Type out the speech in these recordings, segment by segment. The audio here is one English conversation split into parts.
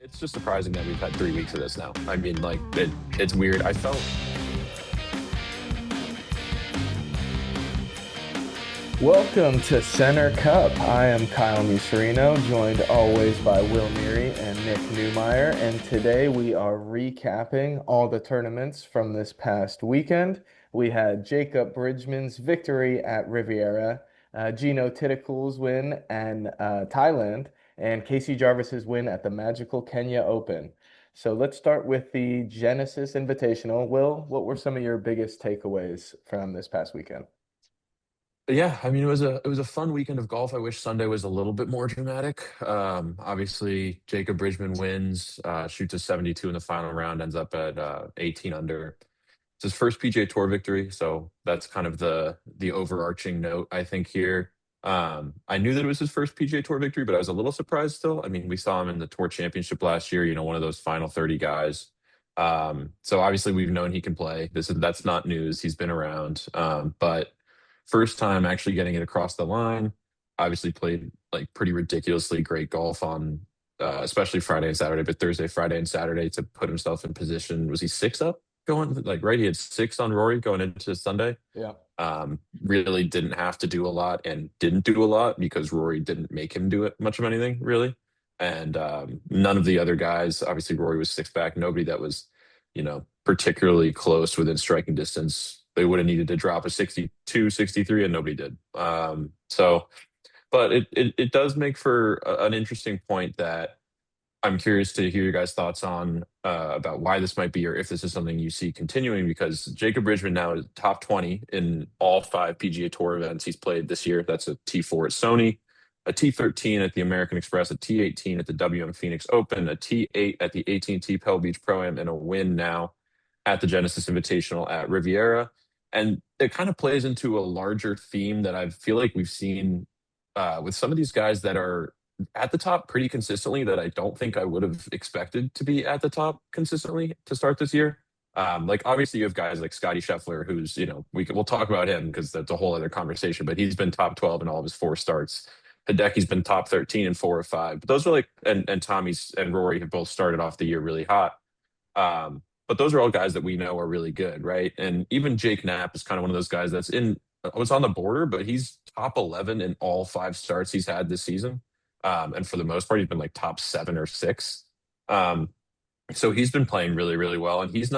It's just surprising that we've had 3 weeks of this now. I mean, like it's weird. I felt Welcome to Center Cup. I am Kyle Miserino, joined always by Will Neary and Nick Newmeyer. And today we are recapping all the tournaments from this past weekend. We had Jacob Bridgeman's victory at Riviera, Jeeno Thitikul's win and Thailand, and Casey Jarvis's win at the Magical Kenya Open. So let's start with the Genesis Invitational. Will, what were some of your biggest takeaways from this past weekend? yeah, I mean it was a fun weekend of golf. I wish Sunday was a little bit more dramatic. Obviously Jacob Bridgman wins, shoots a 72 in the final round, ends up at 18 under. It's his first PGA Tour victory, so that's kind of the overarching note I think here. I knew that it was his first PGA Tour victory, but I was a little surprised still. I mean, we saw him in the Tour Championship last year, one of those final 30 guys. So obviously we've known he can play. That's not news. He's been around. But first time actually getting it across the line. Obviously played like pretty ridiculously great golf on especially Friday and Saturday, but Thursday, Friday, and Saturday to put himself in position. Was he six up going like right? He had six on Rory going into Sunday. Yeah. Really didn't have to do a lot and didn't do a lot because Rory didn't make him do it much of anything really. And none of the other guys, obviously Rory was six back. Nobody that was, particularly close within striking distance. They would have needed to drop a 62, 63, and nobody did. But it does make for an interesting point that I'm curious to hear your guys' thoughts on about why this might be or if this is something you see continuing because Jacob Bridgman now is top 20 in all five PGA Tour events he's played this year. That's a T4 at Sony, a T13 at the American Express, a T18 at the WM Phoenix Open, a T8 at the AT&T Pebble Beach Pro-Am, and a win now at the Genesis Invitational at Riviera. And it kind of plays into a larger theme that I feel like we've seen with some of these guys that are at the top pretty consistently that I don't think I would have expected to be at the top consistently to start this year. Like obviously you have guys like Scotty Scheffler, who's we'll talk about him because that's a whole other conversation. But he's been top 12 in all of his four starts. Hideki's been top 13 in four or five. But those are like and Tommy's and Rory have both started off the year really hot. But those are all guys that we know are really good, right? And even Jake Knapp is kind of one of those guys that's in was on the border, but he's top 11 in all five starts he's had this season. And for the most part, he's been like top seven or six. Um, so he's been playing really, really well. And he's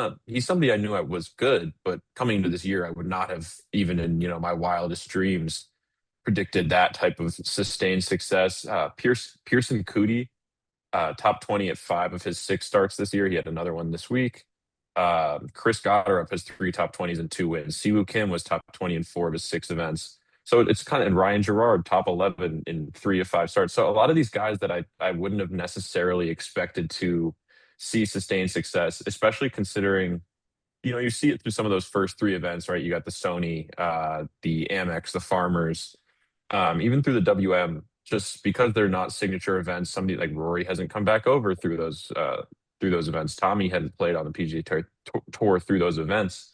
somebody I knew I was good, but coming into this year, I would not have even in, my wildest dreams predicted that type of sustained success. Pearson Coody, top 20 at five of his six starts this year. He had another one this week. Chris Gotterup has three top 20s and two wins. Siwoo Kim was top 20 in four of his six events. So it's kind of, and Ryan Gerard, top 11 in three of five starts. So a lot of these guys that I wouldn't have necessarily expected to see sustained success, especially considering, you see it through some of those first three events, right? You got the Sony, the Amex, the Farmers, even through the WM, just because they're not signature events, somebody like Rory hasn't come back over through those events. Tommy hadn't played on the Tour through those events.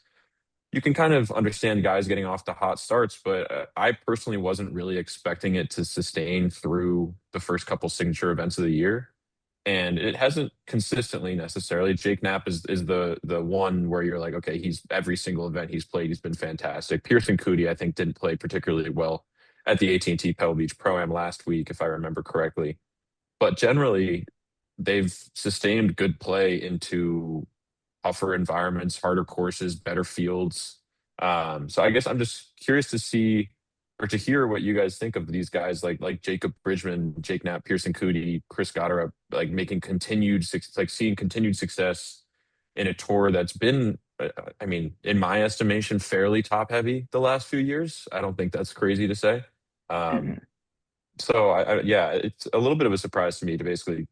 You can kind of understand guys getting off the hot starts, but I personally wasn't really expecting it to sustain through the first couple signature events of the year. And it hasn't consistently necessarily. Jake Knapp is the one where you're like, okay, he's every single event he's played, he's been fantastic. Pearson Coody, I think, didn't play particularly well at the AT&T Pebble Beach Pro-Am last week, if I remember correctly. But generally, they've sustained good play into tougher environments, harder courses, better fields. So I guess I'm just curious to see or to hear what you guys think of these guys like Jacob Bridgman, Jake Knapp, Pearson Coody, Chris Gotterup, like making like seeing continued success in a tour that's been, I mean, in my estimation, fairly top heavy the last few years. I don't think that's crazy to say. Um, Mhm. so yeah, it's a little bit of a surprise to me to basically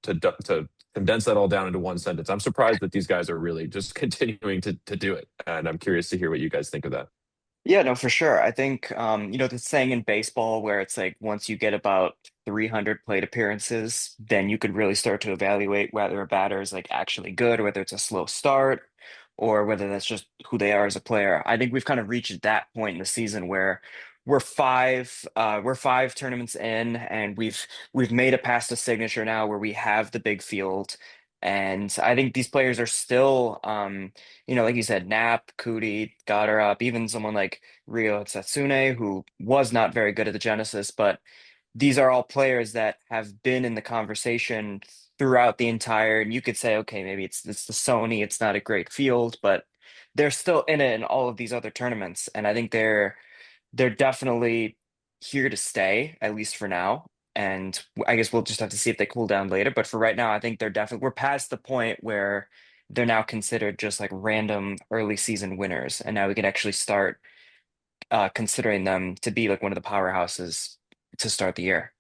to condense that all down into one sentence. I'm surprised that these guys are really just continuing to do it, and I'm curious to hear what you guys think of that. Yeah, no, for sure. I think the saying in baseball where it's like once you get about 300 plate appearances, then you could really start to evaluate whether a batter is like actually good or whether it's a slow start or whether that's just who they are as a player. I think we've kind of reached that point in the season where we're 5 tournaments in, and we've made it past a signature now where we have the big field. And I think these players are still, like you said, Knapp, Cootie, Goddard, even someone like Ryo Satsune, who was not very good at the Genesis, but these are all players that have been in the conversation throughout the entire, and you could say, okay, maybe it's the Sony, it's not a great field, but they're still in it in all of these other tournaments. And I think they're definitely here to stay, at least for now. And I guess we'll just have to see if they cool down later. But for right now, I think we're past the point where they're now considered just like random early season winners. And now we can actually start considering them to be like one of the powerhouses to start the year.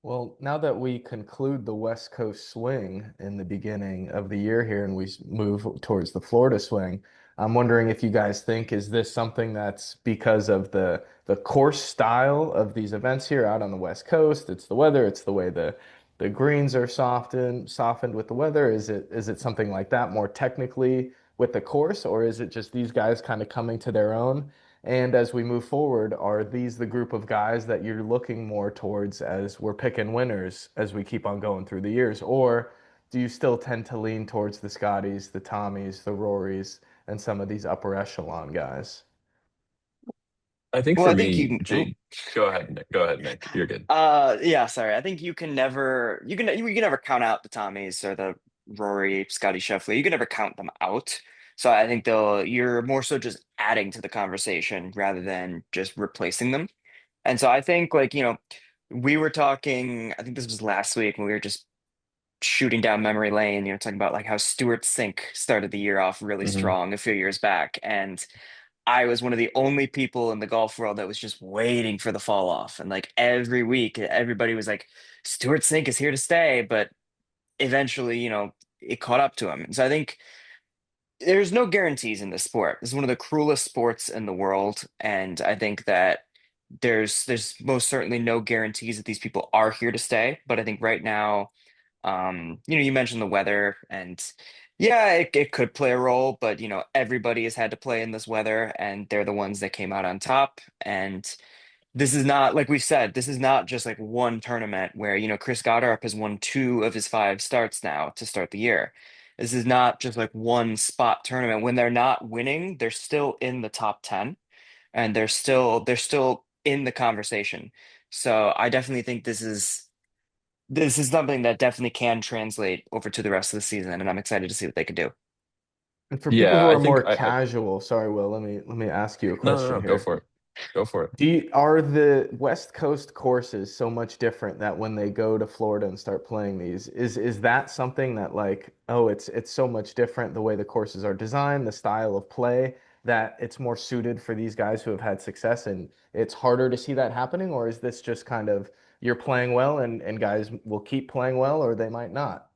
Well, now that we conclude the West Coast swing in the beginning of the year here and we move towards the Florida swing, I'm wondering if you guys think, is this something that's because of the course style of these events here out on the West Coast? It's the weather, it's the way the greens are softened with the weather. Is it something like that more technically with the course, or is it just these guys kind of coming to their own? And as we move forward, are these the group of guys that you're looking more towards as we're picking winners as we keep on going through the years? Or do you still tend to lean towards the Scotties, the Tommies, the Rorys, and some of these upper echelon guys? I think Well, for I think me, Jake, go ahead, Nick. Go ahead, Nick. You're good. yeah, sorry. I think you can never count out the Tommies or the Rory, Scotty Scheffler. You can never count them out. So I think you're more so just adding to the conversation rather than just replacing them. And so I think like, we were talking, I think this was last week when we were just shooting down memory lane, talking about like how Stuart Sink started the year off really Hmm. strong a few years back. And I was one of the only people in the golf world that was just waiting for the fall off. And like every week, everybody was like, Stuart Sink is here to stay. But eventually, it caught up to him. And so I think there's no guarantees in this sport. This is one of the cruelest sports in the world. And I think that there's most certainly no guarantees that these people are here to stay. But I think right now, you mentioned the weather, and yeah, it could play a role, but everybody has had to play in this weather, and they're the ones that came out on top. And this is not, like we said, this is not just like one tournament where, Chris Goddard has won 2 of his 5 starts now to start the year. This is not just like one spot tournament. When they're not winning, they're still in the top 10 and they're still in the conversation. So I definitely think this is something that definitely can translate over to the rest of the season, and I'm excited to see what they can do. And for people Yeah, who I are think more casual, sorry, Will, let me ask you a no, no, question no, go here. for it. Go for it. Are the West Coast courses so much different that when they go to Florida and start playing these, is that something that like, oh, it's so much different the way the courses are designed, the style of play, that it's more suited for these guys who have had success and it's harder to see that happening? Or is this just kind of you're playing well and guys will keep playing well or they might not?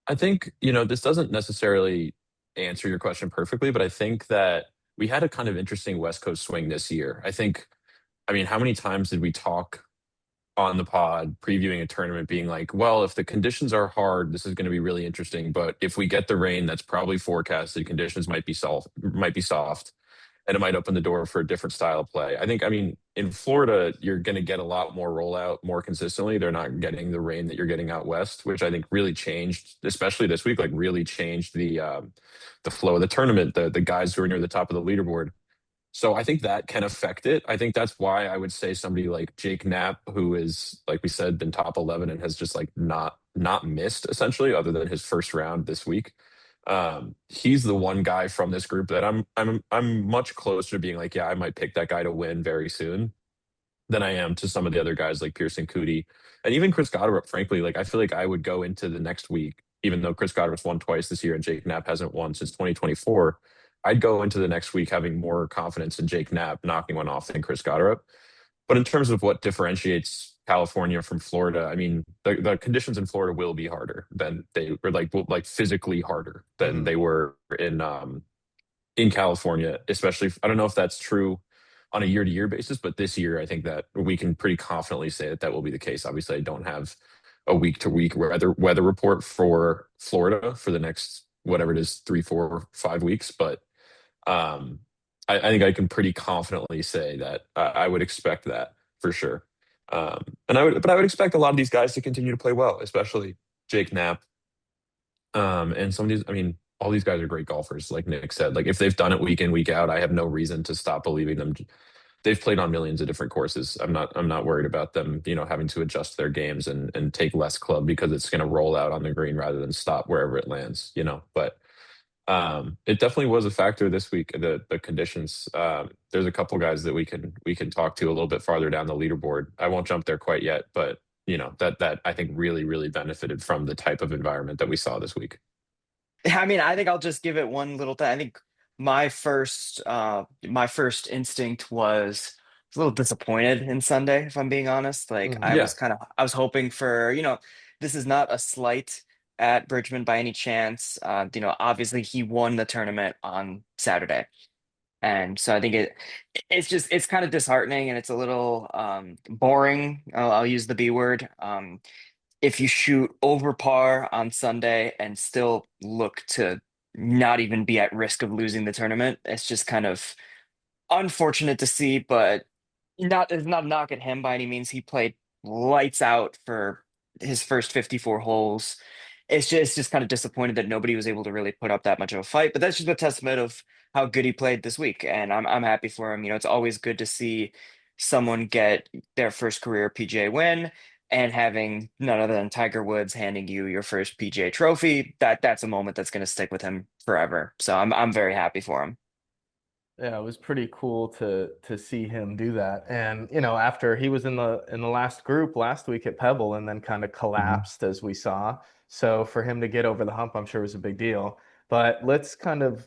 I think, this doesn't necessarily answer your question perfectly, but I think that we had a kind of interesting West Coast swing this year. I mean, how many times did we talk on the pod previewing a tournament being like, well, if the conditions are hard, this is going to be really interesting. But if we get the rain that's probably forecasted, conditions might be soft, and it might open the door for a different style of play. I mean, in Florida, you're going to get a lot more rollout more consistently. They're not getting the rain that you're getting out west, which I think really changed, especially this week, like really changed the flow of the tournament, the guys who are near the top of the leaderboard. So I think that can affect it. I think that's why I would say somebody like Jake Knapp, who is, like we said, been top 11 and has just like not missed essentially, other than his first round this week. He's the one guy from this group that I'm much closer to being like, yeah, I might pick that guy to win very soon than I am to some of the other guys like Pearson Cootie and even Chris Goddard. Frankly, like I feel like I would go into the next week, even though Chris Goddard's won twice this year and Jake Knapp hasn't won since 2024. I'd go into the next week having more confidence in Jake Knapp knocking one off than Chris Goddard. But in terms of what differentiates California from Florida, I mean, the conditions in Florida will be harder than they were, like physically harder than Mhm. they were in California, especially. I don't know if that's true on a year to year basis, but this year I think that we can pretty confidently say that that will be the case. Obviously, I don't have a week to week weather report for Florida for the next whatever it is, 3, 4, 5 weeks, but um I think I can pretty confidently say that I would expect that for sure. But I would expect a lot of these guys to continue to play well, especially Jake Knapp. And some of these, I mean, all these guys are great golfers, like Nick said. Like if they've done it week in, week out, I have no reason to stop believing them. They've played on millions of different courses. I'm not worried about them, having to adjust their games and take less club because it's going to roll out on the green rather than stop wherever it lands. But it definitely was a factor this week, the conditions. There's a couple guys that we can talk to a little bit farther down the leaderboard. I won't jump there quite yet, but that I think really, really benefited from the type of environment that we saw this week. I mean, I think I'll just give it one little thing. I think my first instinct was a little disappointed in Sunday, if I'm being honest. Like Yeah. I was hoping for, this is not a slight at Bridgman by any chance. Obviously he won the tournament on Saturday. And so I think it's kind of disheartening and it's a little boring. I'll use the B word. If you shoot over par on Sunday and still look to not even be at risk of losing the tournament, it's just kind of unfortunate to see, but it's not a knock at him by any means. He played lights out for his first 54 holes. It's just kind of disappointed that nobody was able to really put up that much of a fight, but that's just a testament of how good he played this week, and I'm happy for him. It's always good to see someone get their first career PGA win and having none other than Tiger Woods handing you your first PGA trophy. That's a moment that's going to stick with him forever. So I'm very happy for him. Yeah, it was pretty cool to see him do that. And after he was in the last group last week at Pebble and then kind of Mhm. collapsed as we saw. So for him to get over the hump, I'm sure was a big deal. But let's kind of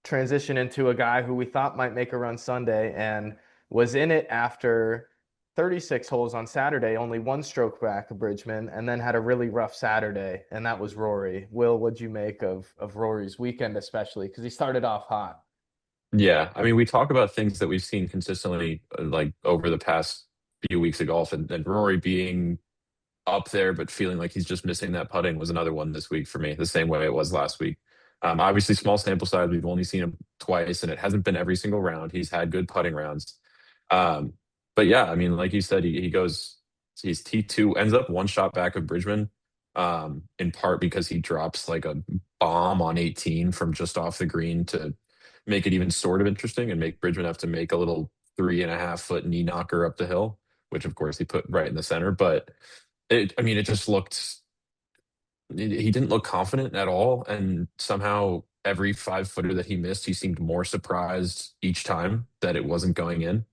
transition into a guy who we thought might make a run Sunday and was in it after 36 holes on Saturday, only one stroke back of Bridgman, and then had a really rough Saturday, and that was Rory. Will, what'd you make of Rory's weekend, especially because he started off hot? Yeah, I mean, we talk about things that we've seen consistently, like over the past few weeks of golf, and Rory being up there, but feeling like he's just missing that putting was another one this week for me, the same way it was last week. Obviously, small sample size. We've only seen him twice, and it hasn't been every single round. He's had good putting rounds. Um, but yeah, I mean, like you said, he goes, he's T2, ends up one shot back of Bridgman, in part because he drops like a bomb on 18 from just off the green to make it even sort of interesting and make Bridgman have to make a little 3.5 foot knee knocker up the hill, which of course he put right in the center. But I mean, it just looked, he didn't look confident at all. And somehow every 5 footer that he missed, he seemed more surprised each time that it wasn't going in.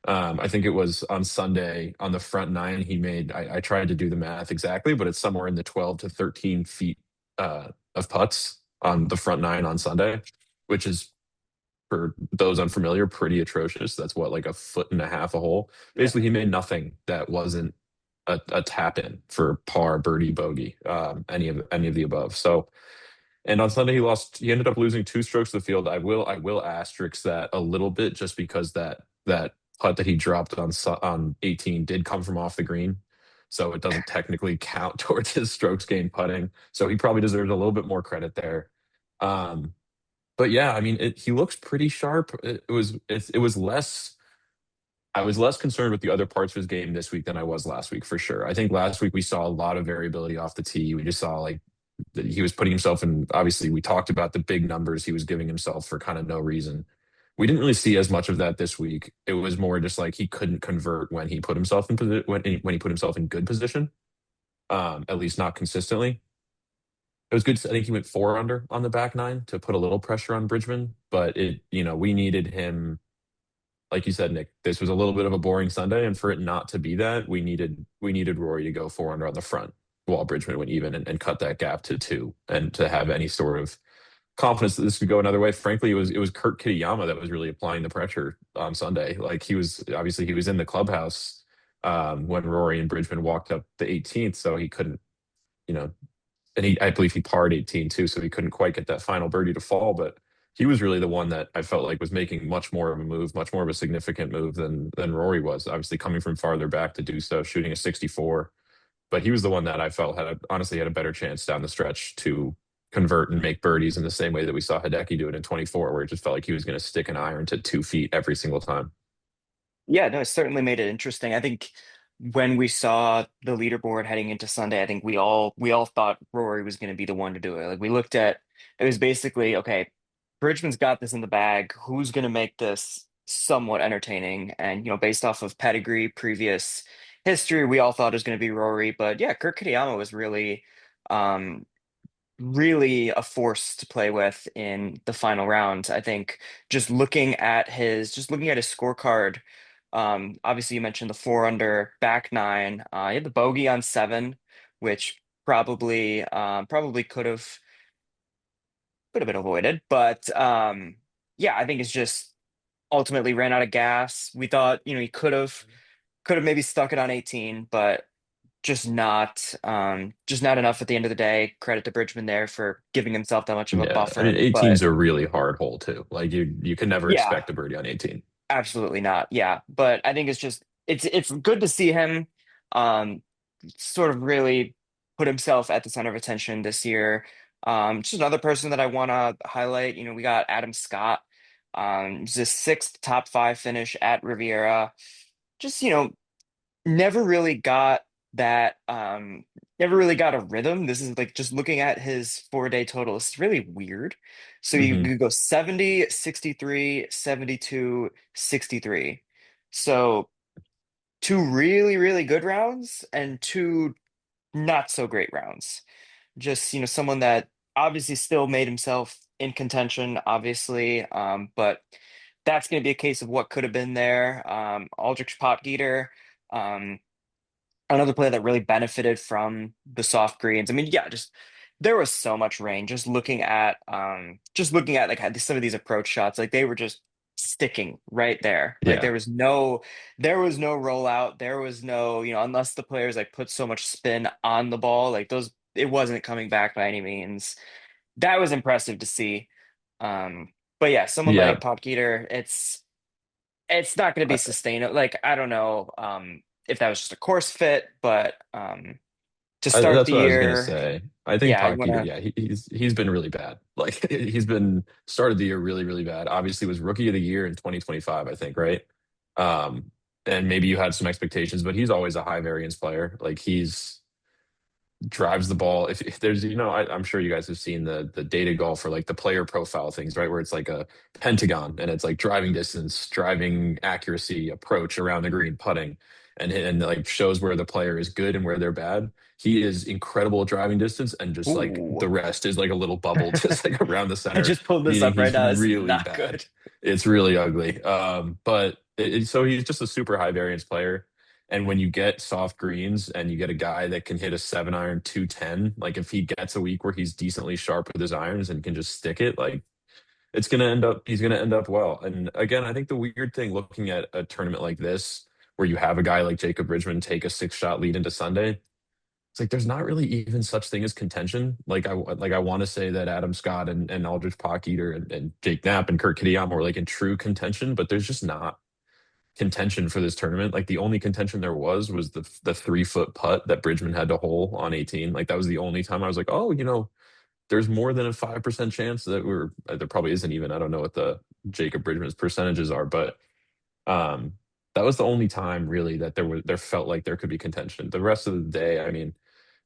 I think it was on Sunday on the front nine, he made, I tried to do the math exactly, but it's somewhere in the 12 to 13 feet of putts on the front nine on Sunday, which is, for those unfamiliar, pretty atrocious. That's what, like 1.5 foot a hole. Yeah. Basically, he made nothing that wasn't a tap in for par, birdie, bogey, any of the above. So, and on Sunday he lost. He ended up losing two strokes to the field. I will asterisk that a little bit just because that putt that he dropped on 18 did come from off the green. So it doesn't technically count towards his strokes gained putting. So he probably deserves a little bit more credit there. Um, but yeah, I mean, he looks pretty sharp. It was less. I was less concerned with the other parts of his game this week than I was last week for sure. I think last week we saw a lot of variability off the tee. We just saw like that he was putting himself in. Obviously, we talked about the big numbers he was giving himself for kind of no reason. We didn't really see as much of that this week. It was more just like he couldn't convert when he put himself in when he put himself in good position. At least not consistently. It was good. I think he went 4 under on the back nine to put a little pressure on Bridgman, but we needed him, like you said, Nick. This was a little bit of a boring Sunday, and for it not to be that, we needed Rory to go 4 under on the front while Bridgman went even and cut that gap to two, and to have any sort of confidence that this could go another way. Frankly, it was Kurt Kitayama that was really applying the pressure on Sunday. Like he was in the clubhouse when Rory and Bridgman walked up the 18th, so he couldn't, you know, and I believe he parred 18 too, so he couldn't quite get that final birdie to fall. But he was really the one that I felt like was making much more of a move, much more of a significant move than Rory was. Obviously, coming from farther back to do so, shooting a 64. But he was the one that I felt honestly had a better chance down the stretch to convert and make birdies in the same way that we saw Hideki do it in 24, where it just felt like he was going to stick an iron to 2 feet every single time. Yeah, no, it certainly made it interesting. I think when we saw the leaderboard heading into Sunday, I think we all thought Rory was going to be the one to do it. Like we looked at it was basically, okay, Bridgman's got this in the bag. Who's going to make this somewhat entertaining? And based off of pedigree, previous history, we all thought it was going to be Rory. But yeah, Kurt Kitayama was um really a force to play with in the final round. I think just looking at his scorecard, obviously you mentioned the four under back nine. He had the bogey on seven, which probably could have been avoided. But yeah, I think it's just ultimately ran out of gas. We thought, he could have maybe stuck it on 18, but just not enough at the end of the day. Credit to Bridgman there for giving himself that much of a Yeah, I mean, buffer. 18 But is a really hard hole too. Like you can never yeah, expect a birdie on 18. absolutely not. Yeah. But I think it's good to see him um sort of really put himself at the center of attention this year. Just another person that I want to highlight, we got Adam Scott. It's his sixth top five finish at Riviera. Just, never really got that never really got a rhythm. This is like just looking at his 4 day total. It's really weird. So Hmm. you go 70, 63, 72, 63. So two really, really good rounds and two not so great rounds. Just, someone that obviously still made himself in contention, obviously. But that's going to be a case of what could have been there. Aldrich Potgieter, um, another player that really benefited from the soft greens. I mean, yeah, just there was so much rain. Just looking at like some of these approach shots, like they were just sticking right there. Like Yeah. there was no rollout. There was no, unless the players like put so much spin on the ball, like those it wasn't coming back by any means. That was impressive to see. But yeah, someone Yeah. like Potgieter, it's not going to be sustainable. Like, I don't know if that was just a course fit, but to start That's the what I was gonna year, say. I think yeah, I want Potgieter, to. yeah, he's been really bad. Like he's been started the year really, really bad. Obviously was rookie of the year in 2025, I think, right? Um, and maybe you had some expectations, but he's always a high variance player. Like he's drives the ball. If there's, I'm sure you guys have seen the data golf for like the player profile things, right? Where it's like a pentagon and it's like driving distance, driving accuracy, approach around the green, putting, and like shows where the player is good and where they're bad. He is incredible at driving distance, and just like Ooh, the rest is like a little bubble, just like around the I center, just pulled this meaning up right he's now. It's really not bad. good. It's really ugly. But so he's just a super high variance player. And when you get soft greens and you get a guy that can hit a 7 iron 210, like if he gets a week where he's decently sharp with his irons and can just stick it, like he's gonna end up well. And again, I think the weird thing looking at a tournament like this, where you have a guy like Jacob Bridgeman take a 6 shot lead into Sunday, it's like there's not really even such thing as contention. Like I want to say that Adam Scott and Aldrich Potgieter and Jake Knapp and Kurt Kitayama were like in true contention, but there's just not contention for this tournament. Like the only contention there was the 3 foot putt that Bridgman had to hole on 18. Like that was the only time I was like, oh, there's more than a 5% chance that there probably isn't even. I don't know what the Jacob Bridgman's percentages are, but um that was the only time really that there felt like there could be contention. The rest of the day, I mean,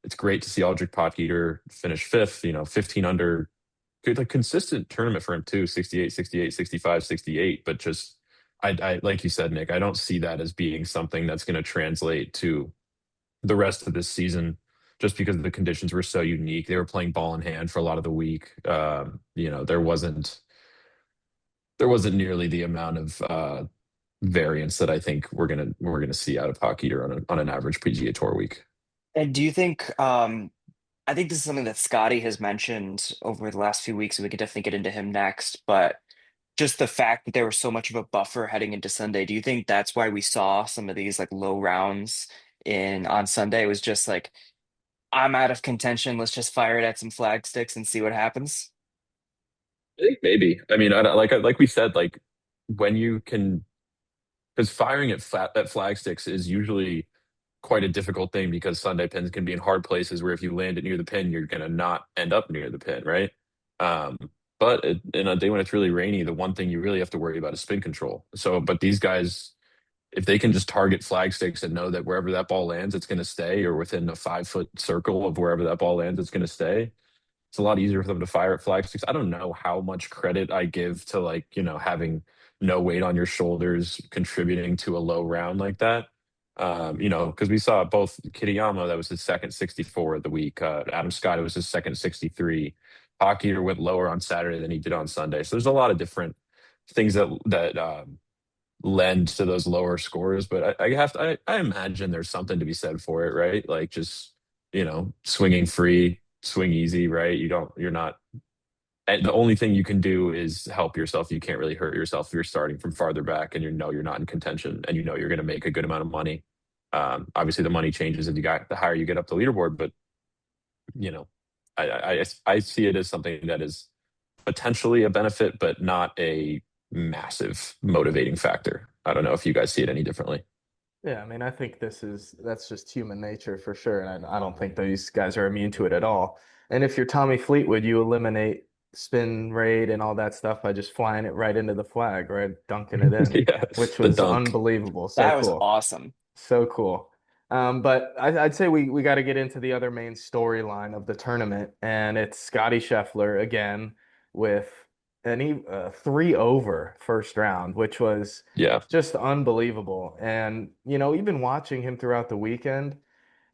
it's great to see Aldrich Potgieter finish fifth, 15 under, good, like consistent tournament for him too, 68, 68, 65, 68. But just, I like you said, Nick, I don't see that as being something that's going to translate to the rest of this season, just because the conditions were so unique. They were playing ball in hand for a lot of the week. There wasn't nearly the amount of variance that I think we're gonna see out of Potgieter on an average PGA Tour week. And do you think, I think this is something that Scotty has mentioned over the last few weeks, and we could definitely get into him next, but just the fact that there was so much of a buffer heading into Sunday, do you think that's why we saw some of these like low rounds in on Sunday? It was just like, I'm out of contention. Let's just fire it at some flag sticks and see what happens. I think maybe. I mean, like we said, like when you can, because firing at flag sticks is usually quite a difficult thing because Sunday pins can be in hard places where if you land it near the pin, you're gonna not end up near the pin, right? Um, but in a day when it's really rainy, the one thing you really have to worry about is spin control. So, but these guys, if they can just target flag sticks and know that wherever that ball lands, it's going to stay, or within a 5 foot circle of wherever that ball lands, it's going to stay. It's a lot easier for them to fire at flag sticks. I don't know how much credit I give to like, having no weight on your shoulders contributing to a low round like that. Because we saw both Kitayama, that was his second 64 of the week. Adam Scott, it was his second 63. Hockey went lower on Saturday than he did on Sunday. So there's a lot of different things that lend to those lower scores. But I imagine there's something to be said for it, right? Like just swinging free, swing easy, right? You're not. And the only thing you can do is help yourself. You can't really hurt yourself if you're starting from farther back and you're not in contention and you're going to make a good amount of money. Obviously, the money changes as the higher you get up the leaderboard, but you know, I see it as something that is potentially a benefit, but not a massive motivating factor. I don't know if you guys see it any differently. Yeah, I mean, I think that's just human nature for sure, and I don't think these guys are immune to it at all. And if you're Tommy Fleetwood, you eliminate spin rate and all that stuff by just flying it right into the flag, right, dunking it in, Yeah, which the was dunk. unbelievable. So That was cool. awesome. So cool. But I'd say we got to get into the other main storyline of the tournament, and it's Scotty Scheffler again with three over first round, which was Yeah. just unbelievable. And even watching him throughout the weekend,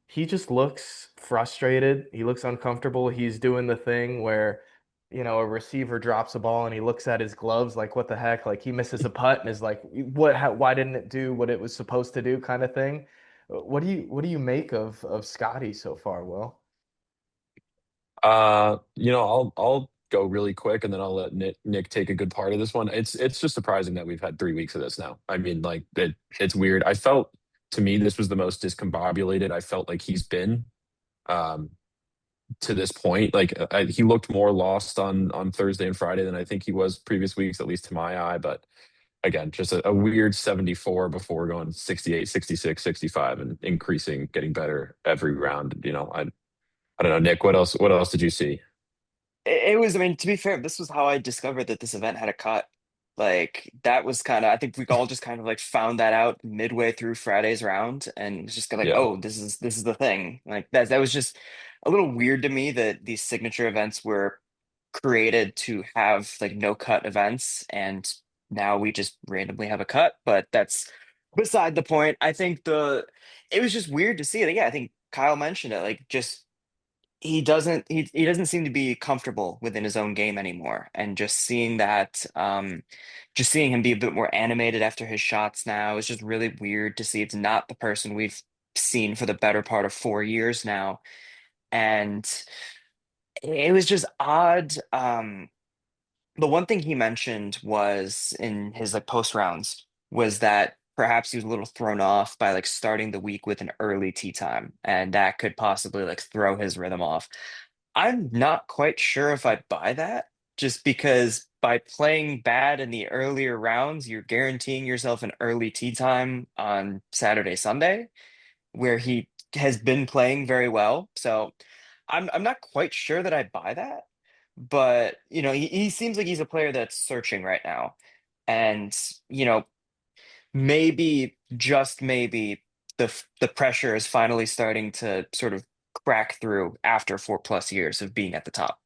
he just looks frustrated. He looks uncomfortable. He's doing the thing where, a receiver drops a ball and he looks at his gloves like, what the heck? Like he misses a putt and is like, why didn't it do what it was supposed to do kind of thing. What do you make of Scotty so far, Will? I'll go really quick and then I'll let Nick take a good part of this one. It's just surprising that we've had 3 weeks of this now. I mean, like it's weird. I felt to me this was the most discombobulated I felt like he's been um to this point. Like he looked more lost on Thursday and Friday than I think he was previous weeks, at least to my eye. But again, just a weird 74 before going 68, 66, 65, and increasing, getting better every round. I don't know, Nick, what else did you see? It was, I mean, to be fair, this was how I discovered that this event had a cut. Like that was kind of, I think we all just kind of like found that out midway through Friday's round, and it's just like, Yeah. oh, this is the thing. Like that was just a little weird to me that these signature events were created to have like no cut events, and now we just randomly have a cut. But that's beside the point. I think the it was just weird to see it. Yeah, I think Kyle mentioned it. Like just he doesn't seem to be comfortable within his own game anymore, and just seeing him be a bit more animated after his shots now is just really weird to see. It's not the person we've seen for the better part of 4 years now, and it was just odd. The one thing he mentioned was in his like post rounds was that perhaps he was a little thrown off by like starting the week with an early tea time, and that could possibly like throw his rhythm off. I'm not quite sure if I buy that, just because by playing bad in the earlier rounds, you're guaranteeing yourself an early tea time on Saturday, Sunday, where he has been playing very well. So I'm not quite sure that I buy that, but he seems like he's a player that's searching right now. And you know, maybe just maybe the pressure is finally starting to sort of crack through after 4+ years of being at the top.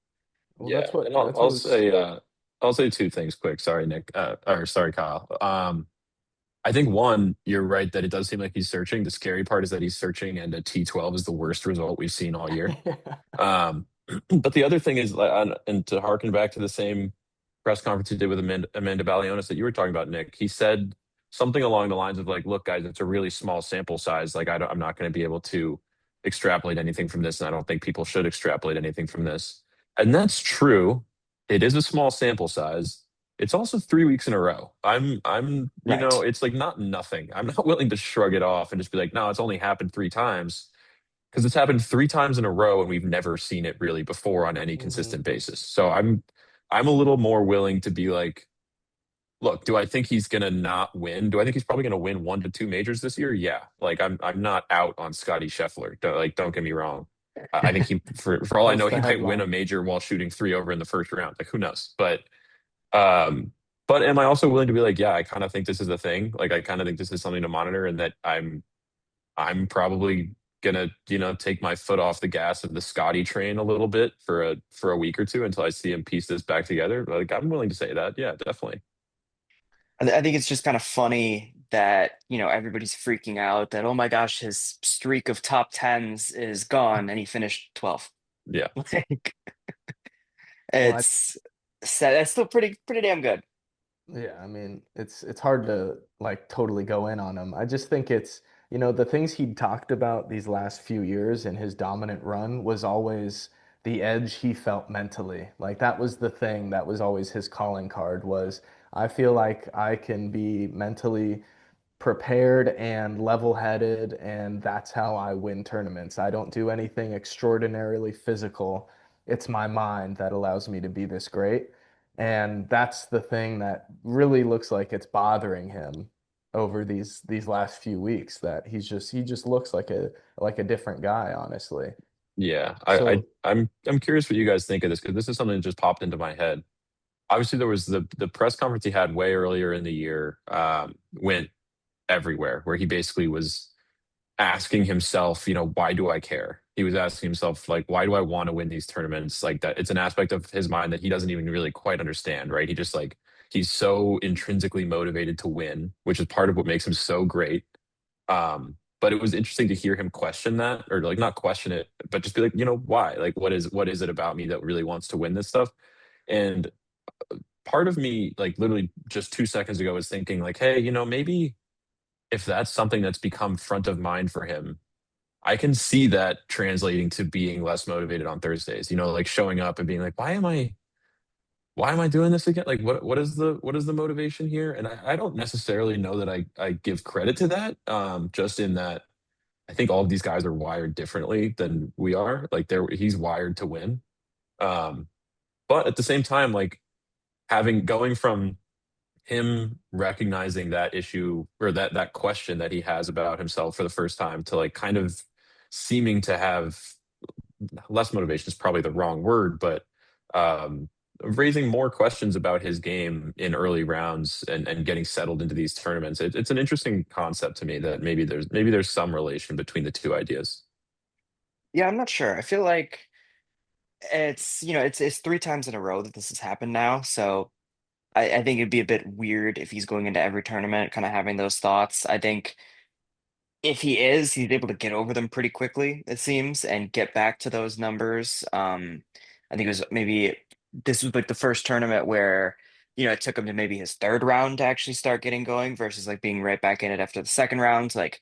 Well, Yeah. that's what And I'll that's I'll what was. say I'll say two things quick. Sorry, Nick. Or sorry, Kyle. I think one, you're right that it does seem like he's searching. The scary part is that he's searching and a T12 is the worst result we've seen all year. Um, but the other thing is, and to harken back to the same press conference he did with Amanda Balionis that you were talking about, Nick, he said something along the lines of like, "Look, guys, it's a really small sample size. Like, I'm not going to be able to extrapolate anything from this, and I don't think people should extrapolate anything from this." And that's true. It is a small sample size. It's also 3 weeks in a row. Right. It's like not nothing. I'm not willing to shrug it off and just be like, no, it's only happened 3 times because it's happened 3 times in a row and we've never seen it really before on any Mhm. consistent basis. So I'm a little more willing to be like, look, do I think he's gonna not win? Do I think he's probably gonna win 1 to 2 majors this year? Yeah. Like I'm not out on Scotty Scheffler. Don't get me wrong. I think he for all I That's know, the he might win a headline. major while shooting 3 over in the first round. Like who knows? Um but am I also willing to be like, yeah, I kind of think this is a thing. Like I kind of think this is something to monitor and that I'm probably gonna, take my foot off the gas of the Scotty train a little bit for a week or two until I see him piece this back together. Like I'm willing to say that. Yeah, definitely. I think it's just kind of funny that, everybody's freaking out that, oh my gosh, his streak of top tens is gone and he finished 12th. Yeah. Like Well, I it's that's still pretty damn good. Yeah, I mean, it's hard to like totally go in on him. I just think it's, the things he talked about these last few years in his dominant run was always the edge he felt mentally. Like that was the thing that was always his calling card was I feel like I can be mentally prepared and level-headed, and that's how I win tournaments. I don't do anything extraordinarily physical. It's my mind that allows me to be this great. And that's the thing that really looks like it's bothering him over these last few weeks that he just looks like a different guy, honestly. Yeah. So I'm curious what you guys think of this because this is something that just popped into my head. Obviously, there was the press conference he had way earlier in the year, went everywhere, where he basically was asking himself, why do I care? He was asking himself, like, why do I want to win these tournaments? Like that, it's an aspect of his mind that he doesn't even really quite understand, right? He just like he's so intrinsically motivated to win, which is part of what makes him so great. But it was interesting to hear him question that, or like not question it, but just be like, why? Like, what is it about me that really wants to win this stuff? And part of me, like literally just 2 seconds ago, was thinking, like, hey, maybe if that's something that's become front of mind for him, I can see that translating to being less motivated on Thursdays, like showing up and being like, why am I doing this again? Like what is the motivation here? And I don't necessarily know that I give credit to that. Just in that I think all of these guys are wired differently than we are. Like he's wired to win. Um, but at the same time, like having going from him recognizing that issue or that question that he has about himself for the first time to like kind of seeming to have less motivation is probably the wrong word, but raising more questions about his game in early rounds and getting settled into these tournaments. It's an interesting concept to me that maybe there's some relation between the two ideas. Yeah, I'm not sure. I feel like it's three times in a row that this has happened now. So I think it'd be a bit weird if he's going into every tournament kind of having those thoughts. I think if he is, he's able to get over them pretty quickly, it seems, and get back to those numbers. I think it was maybe this was like the first tournament where, it took him to maybe his third round to actually start getting going versus like being right back in it after the second round. Like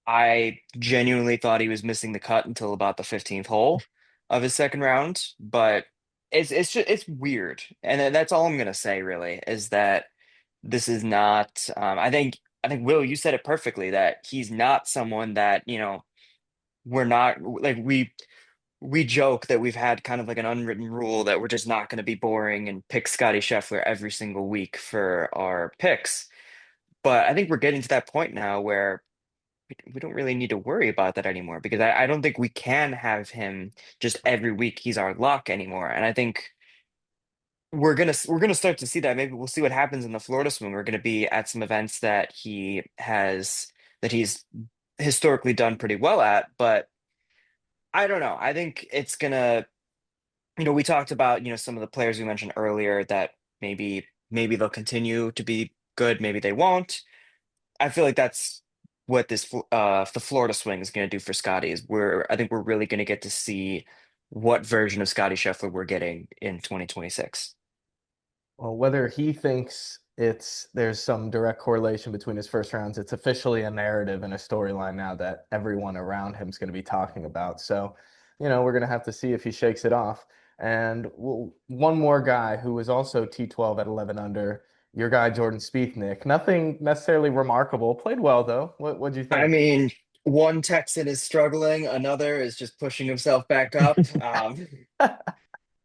I genuinely thought he was missing the cut until about the 15th hole of his second round, but it's weird. And that's all I'm gonna say really is that this is not I think Will, you said it perfectly that he's not someone that, we're not like we joke that we've had kind of like an unwritten rule that we're just not going to be boring and pick Scotty Scheffler every single week for our picks. But I think we're getting to that point now where we don't really need to worry about that anymore because I don't think we can have him just every week he's our lock anymore. And I think we're gonna start to see that. Maybe we'll see what happens in the Florida swing. We're gonna be at some events that he's historically done pretty well at, but I don't know. I think it's gonna, we talked about, some of the players we mentioned earlier that maybe they'll continue to be good, maybe they won't. I feel like that's what the Florida swing is going to do for Scotty is I think we're really going to get to see what version of Scotty Scheffler we're getting in 2026. Well, whether he thinks there's some direct correlation between his first rounds, it's officially a narrative and a storyline now that everyone around him is going to be talking about. So, we're going to have to see if he shakes it off. And one more guy who was also T12 at 11 under, your guy Jordan Spieth, Nick. Nothing necessarily remarkable. Played well though. What'd you I think? mean, one Texan is struggling, another is just pushing himself back up.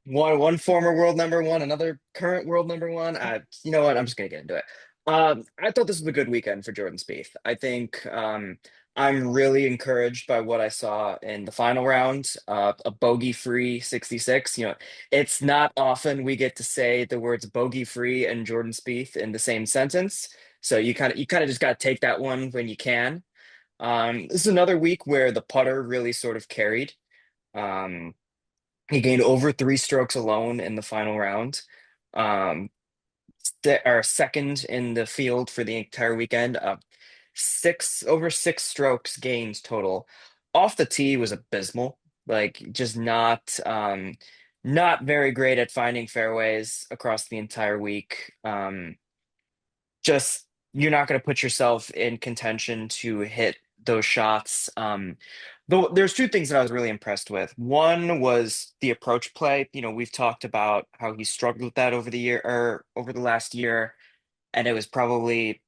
one former world number one, another current world number one. You know what? I'm just gonna get into it. I thought this was a good weekend for Jordan Spieth. I think I'm really encouraged by what I saw in the final round. A bogey-free 66. It's not often we get to say the words bogey-free and Jordan Spieth in the same sentence. So you kind of just got to take that one when you can. This is another week where the putter really sort of carried. Um, he gained over 3 strokes alone in the final round. Um, or second in the field for the entire weekend. Over 6 strokes gains total. Off the tee was abysmal. Like just not very great at finding fairways across the entire week. Just you're not going to put yourself in contention to hit those shots. Though there's two things that I was really impressed with. One was the approach play. We've talked about how he struggled with that over the year or over the last year, and it was probably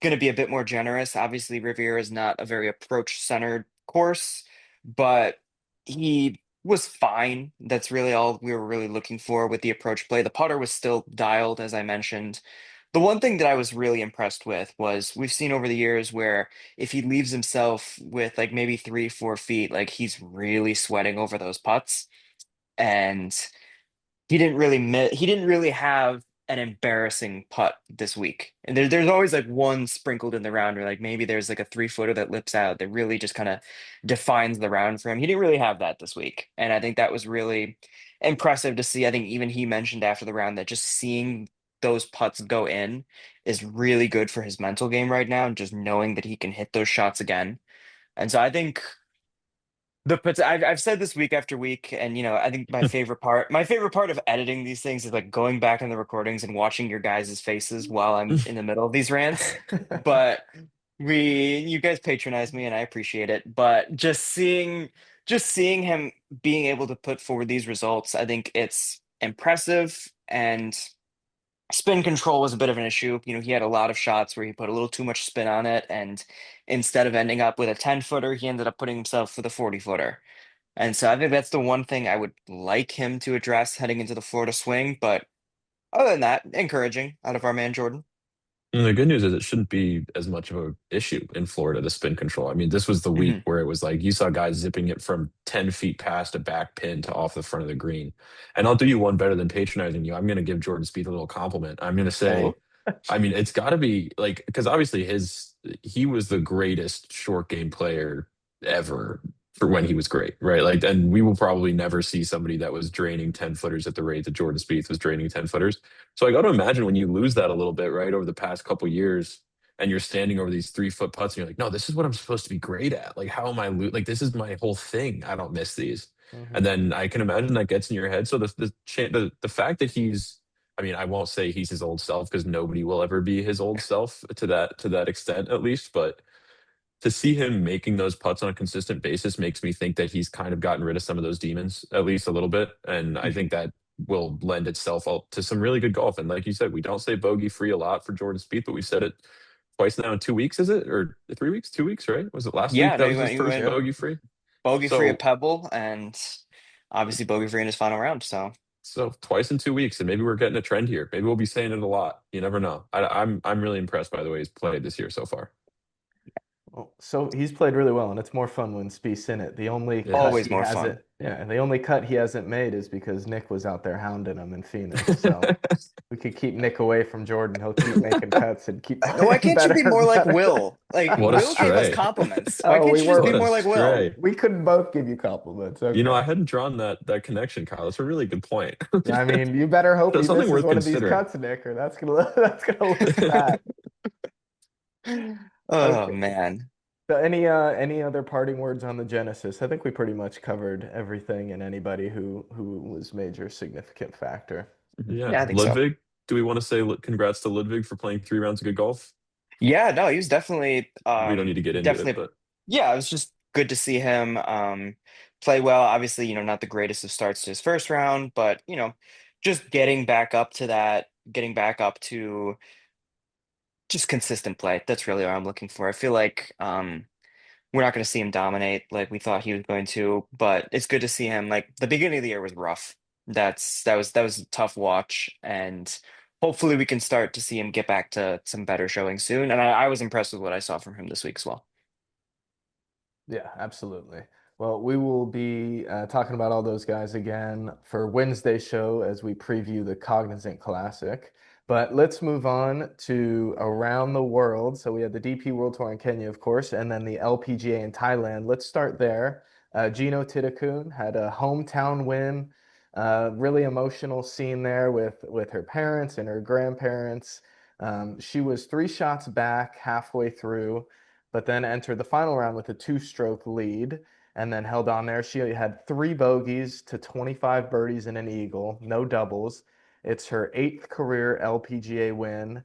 going to be a bit more generous. Obviously, Riviera is not a very approach centered course, but he was fine. That's really all we were really looking for with the approach play. The putter was still dialed, as I mentioned. The one thing that I was really impressed with was we've seen over the years where if he leaves himself with like maybe 3, 4 feet, like he's really sweating over those putts. And he didn't really have an embarrassing putt this week. And there's always like one sprinkled in the round, or like maybe there's like a 3-footer that lips out that really just kind of defines the round for him. He didn't really have that this week. And I think that was really impressive to see. I think even he mentioned after the round that just seeing those putts go in is really good for his mental game right now, and just knowing that he can hit those shots again. And so I think I've said this week after week, and I think my favorite part of editing these things is like going back in the recordings and watching your guys' faces while I'm in the middle of these rants. But you guys patronize me, and I appreciate it. But just seeing him being able to put forward these results, I think it's impressive. And spin control was a bit of an issue. He had a lot of shots where he put a little too much spin on it, and instead of ending up with a 10-footer, he ended up putting himself with a 40-footer. And so I think that's the one thing I would like him to address heading into the Florida swing. But other than that, encouraging out of our man Jordan. And the good news is it shouldn't be as much of a issue in Florida, the spin control. I mean, this was the week Hmm. where it was like you saw guys zipping it from 10 feet past a back pin to off the front of the green. And I'll do you one better than patronizing you. I'm going to give Jordan Spieth a little compliment. I'm going to say, Oh, I mean, it's got to be like, because obviously he was the greatest short game player ever for when he was great, right? Like, and we will probably never see somebody that was draining 10 footers at the rate that Jordan Spieth was draining 10 footers. So I got to imagine when you lose that a little bit, right, over the past couple years, and you're standing over these 3 foot putts, and you're like, no, this is what I'm supposed to be great at. Like, how am I like? This is my whole thing. I don't miss these. And Mhm. then I can imagine that gets in your head. So the fact that he's, I mean, I won't say he's his old self because nobody will ever be his old self to that extent, at least. But to see him making those putts on a consistent basis makes me think that he's kind of gotten rid of some of those demons, at least a little bit. And I mhm. think that will lend itself up to some really good golf. And like you said, we don't say bogey free a lot for Jordan Spieth, but we said it twice now in 2 weeks, is it? Or 3 weeks? 2 weeks, right? Was it last week Yeah, that no, was his he first went Yep. bogey free? bogey free at So Pebble, and obviously bogey free in his final round. So so twice in 2 weeks, and maybe we're getting a trend here. Maybe we'll be saying it a lot. You never know. I'm really impressed by the way he's played this year so far. Well, so he's played really well, and it's more fun when Spieth's in it. The only cut Yes. always he more hasn't, fun. yeah, and the only cut he hasn't made is because Nick was out there hounding him in Phoenix. So we could keep Nick away from Jordan. He'll keep making cuts and keep Why playing can't you better be more and like better. Will? Like What a Will gave us stray. compliments. Why Oh, can't we you just be What were a more like Will? stray. we couldn't both give you compliments. You know, Okay. I hadn't drawn that connection, Kyle. That's a really good point. Yeah, I mean, you better hope That's he something misses worth one of these considering. cuts, Nick, or that's gonna look bad. Oh Okay. man. So any other parting words on the Genesis? I think we pretty much covered everything and anybody who was major significant factor. Yeah, Yeah, I think so. Ludwig. Do we want to say congrats to Ludwig for playing 3 rounds of good golf? Yeah, no, he was definitely We don't need to get into it, definitely but yeah, it was just good to see him play well. Obviously, not the greatest of starts to his first round, but just getting back up to that, getting back up to just consistent play. That's really what I'm looking for. I feel like we're not going to see him dominate like we thought he was going to, but it's good to see him. Like the beginning of the year was rough. That was a tough watch, and hopefully we can start to see him get back to some better showing soon. And I was impressed with what I saw from him this week as well. Yeah, absolutely. Well, we will be talking about all those guys again for Wednesday's show as we preview the Cognizant Classic. But let's move on to around the world. So we had the DP World Tour in Kenya, of course, and then the LPGA in Thailand. Let's start there. Jeeno Thitikul had a hometown win. Really emotional scene there with her parents and her grandparents. She was 3 shots back halfway through, but then entered the final round with a two-stroke lead and then held on there. She had 3 bogeys to 25 birdies and an eagle, no doubles. It's her 8th career LPGA win.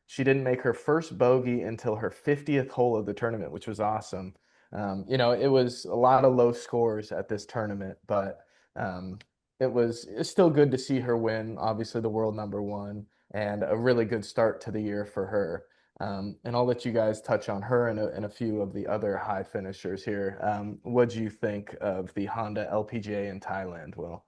She didn't make her first bogey until her 50th hole of the tournament, which was awesome. It was a lot of low scores at this tournament, but um, it's still good to see her win, obviously the world number one, and a really good start to the year for her. And I'll let you guys touch on her and a few of the other high finishers here. What do you think of the Honda LPGA in Thailand, Will?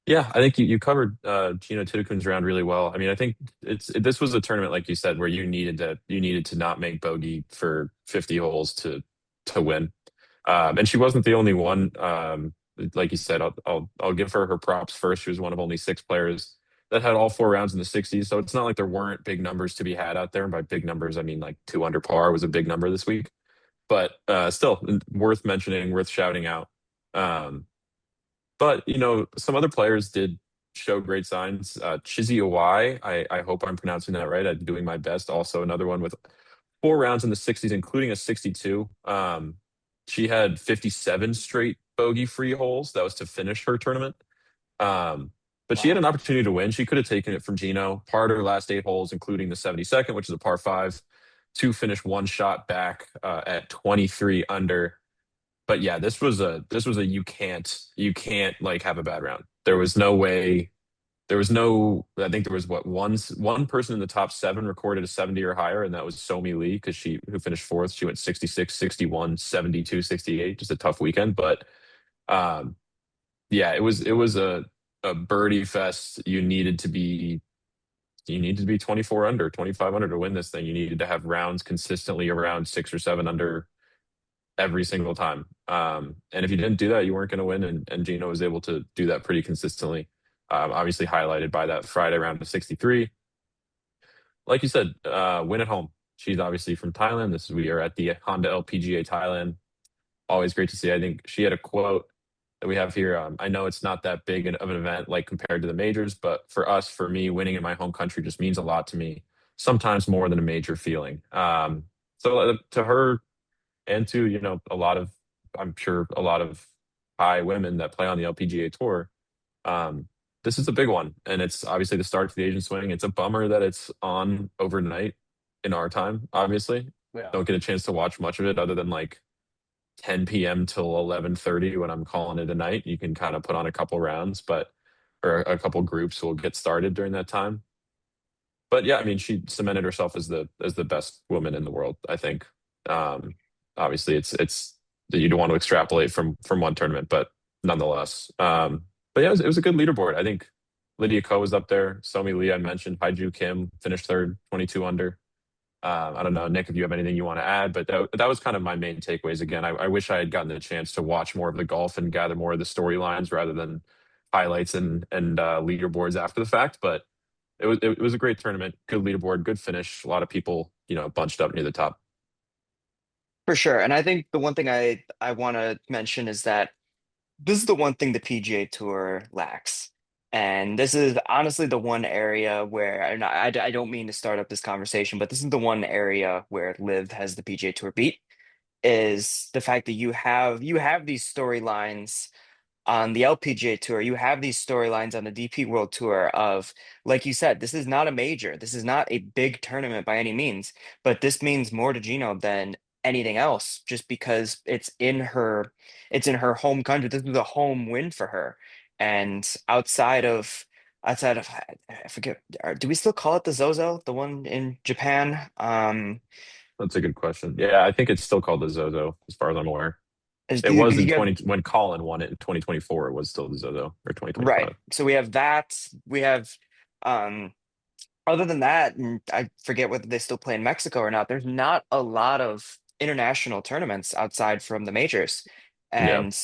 Yeah, I think you covered Gino Titakun's round really well. I mean, I think this was a tournament like you said where you needed to not make bogey for 50 holes to win. And she wasn't the only one. Like you said, I'll give her props first. She was one of only 6 players that had all 4 rounds in the 60s. So it's not like there weren't big numbers to be had out there. And by big numbers, I mean like 2 under par was a big number this week. But still worth mentioning, worth shouting out. Um, but some other players did show great signs. Chizzy Owai, I hope I'm pronouncing that right. I'm doing my best. Also, another one with 4 rounds in the 60s, including a 62. She had 57 straight bogey-free holes. That was to finish her tournament. Um, but she had Wow. an opportunity to win. She could have taken it from Gino. Parred her last 8 holes, including the 72nd, which is a par five, to finish one shot back at 23 under. But yeah, this was a you can't like have a bad round. There was no way. There was no. I think there was one person in the top 7 recorded a 70 or higher, and that was Somi Lee because she who finished fourth. She went 66, 61, 72, 68. Just a tough weekend, but um, yeah, it was a birdie fest. You needed to be 24 under, 25 under to win this thing. You needed to have rounds consistently around 6 or 7 under every single time. And if you didn't do that, you weren't going to win. And Gino was able to do that pretty consistently. Obviously highlighted by that Friday round of 63. Like you said, win at home. She's obviously from Thailand. We are at the Honda LPGA Thailand. Always great to see. I think she had a quote that we have here. I know it's not that big of an event like compared to the majors, but for me, winning in my home country just means a lot to me. Sometimes more than a major feeling. So to her, and to a lot of, I'm sure a lot of high women that play on the LPGA tour. um this is a big one, and it's obviously the start to the Asian swing. It's a bummer that it's on overnight in our time. Obviously Yeah. don't get a chance to watch much of it other than like 10 p.m. till 11:30 when I'm calling it a night. You can kind of put on a couple rounds, but or a couple groups will get started during that time. But yeah, I mean, she cemented herself as the best woman in the world, I think. Um, Obviously, it's that you don't want to extrapolate from one tournament, but nonetheless. But yeah, it was a good leaderboard. I think Lydia Ko was up there. Somi Lee, I mentioned. Haiju Kim finished third, 22 under. I don't know, Nick, if you have anything you want to add, but that was kind of my main takeaways. Again, I wish I had gotten the chance to watch more of the golf and gather more of the storylines rather than highlights and leaderboards after the fact. But it was a great tournament, good leaderboard, good finish. A lot of people, bunched up near the top. For sure. And I think the one thing I want to mention is that this is the one thing the PGA Tour lacks. And this is honestly the one area where, and I don't mean to start up this conversation, but this is the one area where Liv has the PGA Tour beat, is the fact that you have these storylines on the LPGA Tour. You have these storylines on the DP World Tour of, like you said, this is not a major. This is not a big tournament by any means, but this means more to Gino than anything else, just because it's in her home country. This is a home win for her. And outside of I forget, do we still call it the Zozo, the one in Japan? That's a good question. Yeah, I think it's still called the Zozo, as far as I'm aware. It was in You have 20 when Colin won it in 2024. It was still the Zozo or right. 2025. So we have that. We have um other than that, and I forget whether they still play in Mexico or not, there's not a lot of international tournaments outside from the majors. Yeah. And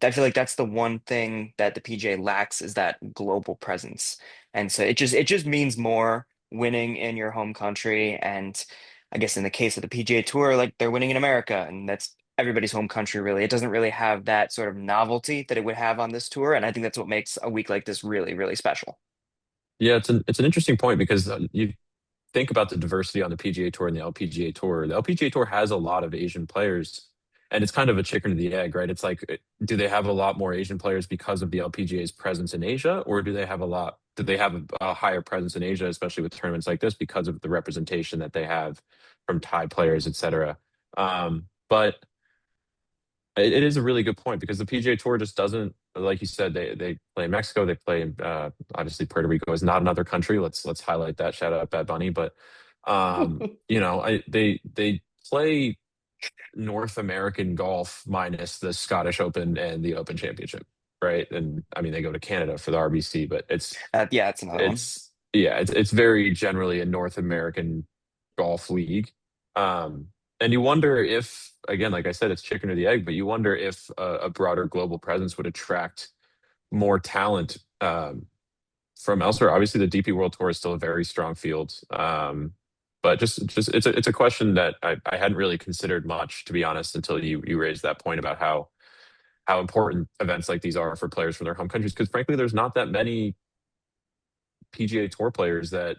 I feel like that's the one thing that the PGA lacks is that global presence. And so it just means more winning in your home country. And I guess in the case of the PGA Tour, like they're winning in America, and that's everybody's home country, really. It doesn't really have that sort of novelty that it would have on this tour. And I think that's what makes a week like this really, really special. Yeah, it's an interesting point because you think about the diversity on the PGA Tour and the LPGA Tour. The LPGA Tour has a lot of Asian players, and it's kind of a chicken or the egg, right? It's like, do they have a lot more Asian players because of the LPGA's presence in Asia, or do they have a higher presence in Asia, especially with tournaments like this, because of the representation that they have from Thai players, et cetera? But it is a really good point because the PGA Tour just doesn't, like you said, they play in Mexico, they play in obviously Puerto Rico is not another country. Let's highlight that. Shout out Bad Bunny, but they play North American golf minus the Scottish Open and the Open Championship, right? And I mean they go to Canada for the RBC, but Yeah, it's another one. it's very generally a North American golf league. Um, and you wonder if, again, like I said, it's chicken or the egg, but you wonder if a broader global presence would attract more talent from elsewhere. Obviously, the DP World Tour is still a very strong field, but just it's a question that I hadn't really considered much, to be honest, until you raised that point about how important events like these are for players from their home countries. Because frankly, there's not that many PGA Tour players that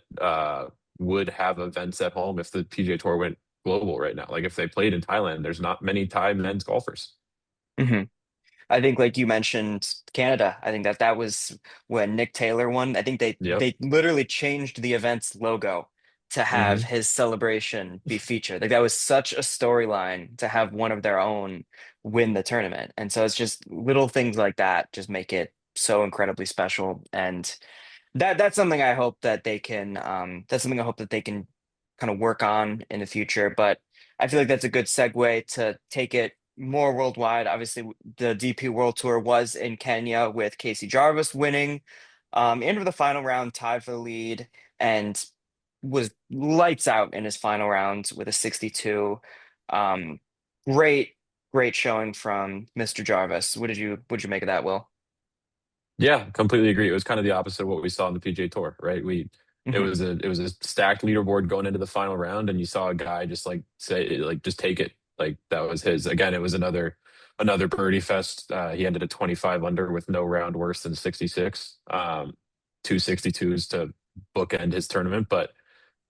would have events at home if the PGA Tour went global right now. Like if they played in Thailand, there's not many Thai men's golfers. Hmm. I think, like you mentioned, Canada. I think that was when Nick Taylor won. I think they Yep. they literally changed the event's logo to have Hmm. his celebration be featured. Like that was such a storyline to have one of their own win the tournament. And so it's just little things like that just make it so incredibly special. And that's something I hope that they can that's something I hope that they can kind of work on in the future. But I feel like that's a good segue to take it more worldwide. Obviously, the DP World Tour was in Kenya with Casey Jarvis winning into the final round, tied for the lead, and was lights out in his final round with a 62. Um, great, great showing from Mr. Jarvis. What did you make of that, Will? Yeah, completely agree. It was kind of the opposite of what we saw in the PGA Tour, right? Hmm. It was a stacked leaderboard going into the final round, and you saw a guy just like say like just take it. Like that was his. Again, it was another birdie fest. He ended at 25 under with no round worse than 66. Two 62s to bookend his tournament, but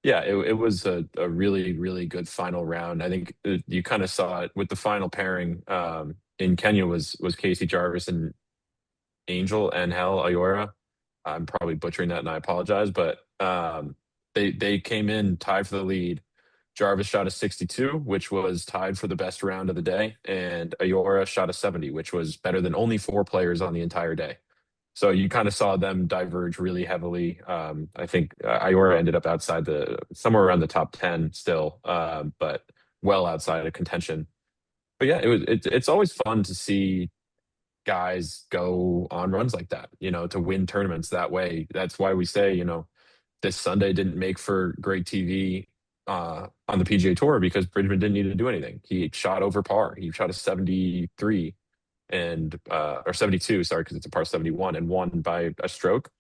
yeah, it was a really, really good final round. I think you kind of saw it with the final pairing in Kenya was Casey Jarvis and Angel Ayora. I'm probably butchering that and I apologize, but they came in tied for the lead. Jarvis shot a 62, which was tied for the best round of the day, and Ayora shot a 70, which was better than only four players on the entire day. So you kind of saw them diverge really heavily. I think Iora ended up outside somewhere around the top 10 still, but well outside of contention. But yeah, it's always fun to see guys go on runs like that, to win tournaments that way. That's why we say, this Sunday didn't make for great TV on the PGA Tour because Bridgman didn't need to do anything. He shot over par. He shot a 73 and or 72, sorry, because it's a par 71 and won by a stroke.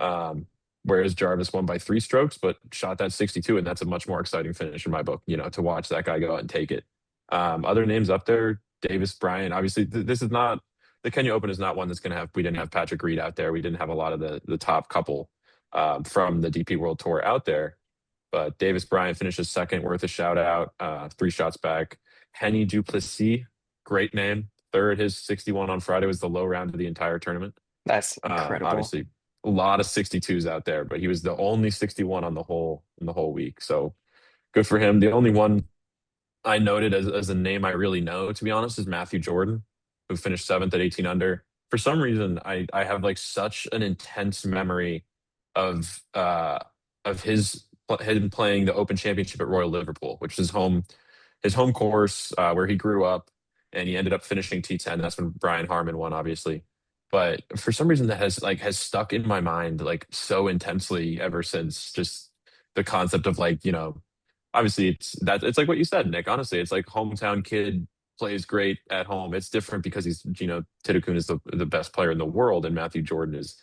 Um, Whereas Jarvis won by three strokes, but shot that 62, and that's a much more exciting finish in my book, to watch that guy go out and take it. Other names up there, Davis Bryant. Obviously, this is not the Kenya Open is not one that's going to have. We didn't have Patrick Reed out there. We didn't have a lot of the top couple from the DP World Tour out there. But Davis Bryant finishes second, worth a shout out. Three shots back. Henny Duplessis, great name. Third, his 61 on Friday was the low round of the entire tournament. That's incredible. Obviously, a lot of 62s out there, but he was the only 61 on the whole week. So good for him. The only one I noted as a name I really know, to be honest, is Matthew Jordan, who finished seventh at 18 under. For some reason, I have like such an intense memory of him playing the Open Championship at Royal Liverpool, which is his home course where he grew up. and he ended up finishing T10. That's when Brian Harmon won, obviously. But for some reason, that has stuck in my mind like so intensely ever since. Just the concept of like, obviously it's like what you said, Nick. Honestly, it's like hometown kid plays great at home. It's different because he's Thitikul is the best player in the world, and Matthew Jordan is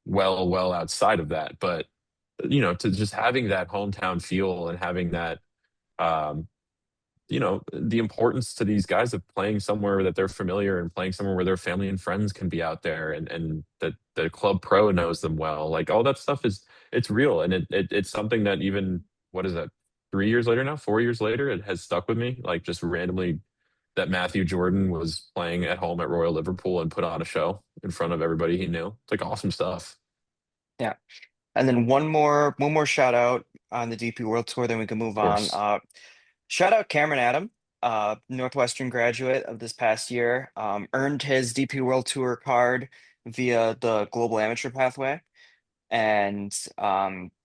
well outside of that. But to just having that hometown feel and having that um, the importance to these guys of playing somewhere that they're familiar and playing somewhere where their family and friends can be out there and that the club pro knows them well. Like all that stuff it's real and it's something that even what is that 3 years later now, 4 years later, it has stuck with me. Like just randomly that Matthew Jordan was playing at home at Royal Liverpool and put on a show in front of everybody he knew. It's like awesome stuff. Yeah. And then one more shout out on the DP World Tour, then we can move Of on. course. Shout out Cameron Adam, Northwestern graduate of this past year, earned his DP World Tour card via the Global Amateur Pathway, and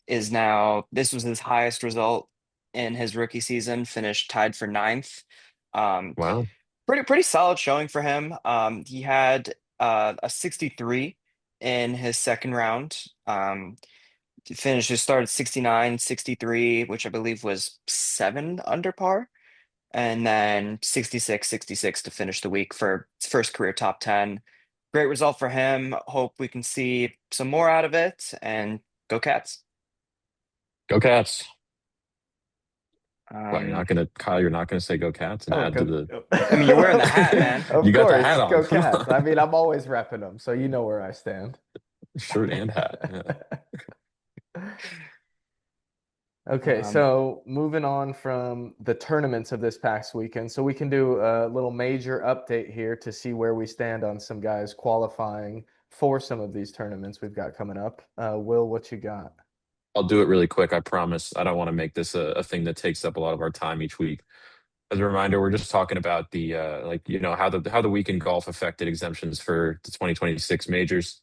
is now this was his highest result in his rookie season, finished tied for ninth. Um, Wow. pretty solid showing for him. He had a 63 in his second round. Finished his start at 69, 63, which I believe was 7 under par, and then 66, 66 to finish the week for his first career top 10. Great result for him. Hope we can see some more out of it, and go Cats. Go Cats. Well, Um, Kyle, you're not gonna say go Cats and Oh, add to go. the I mean, you're wearing the hat, man. Of you got the course, hat on. go Come Cats. I on. mean, I'm always repping them, so you know where I stand. Shirt and hat. Yeah. Okay, Um, so moving on from the tournaments of this past weekend, so we can do a little major update here to see where we stand on some guys qualifying for some of these tournaments we've got coming up. Will, what you got? I'll do it really quick. I promise. I don't want to make this a thing that takes up a lot of our time each week. As a reminder, we're just talking about the like how the weekend golf affected exemptions for the 2026 majors.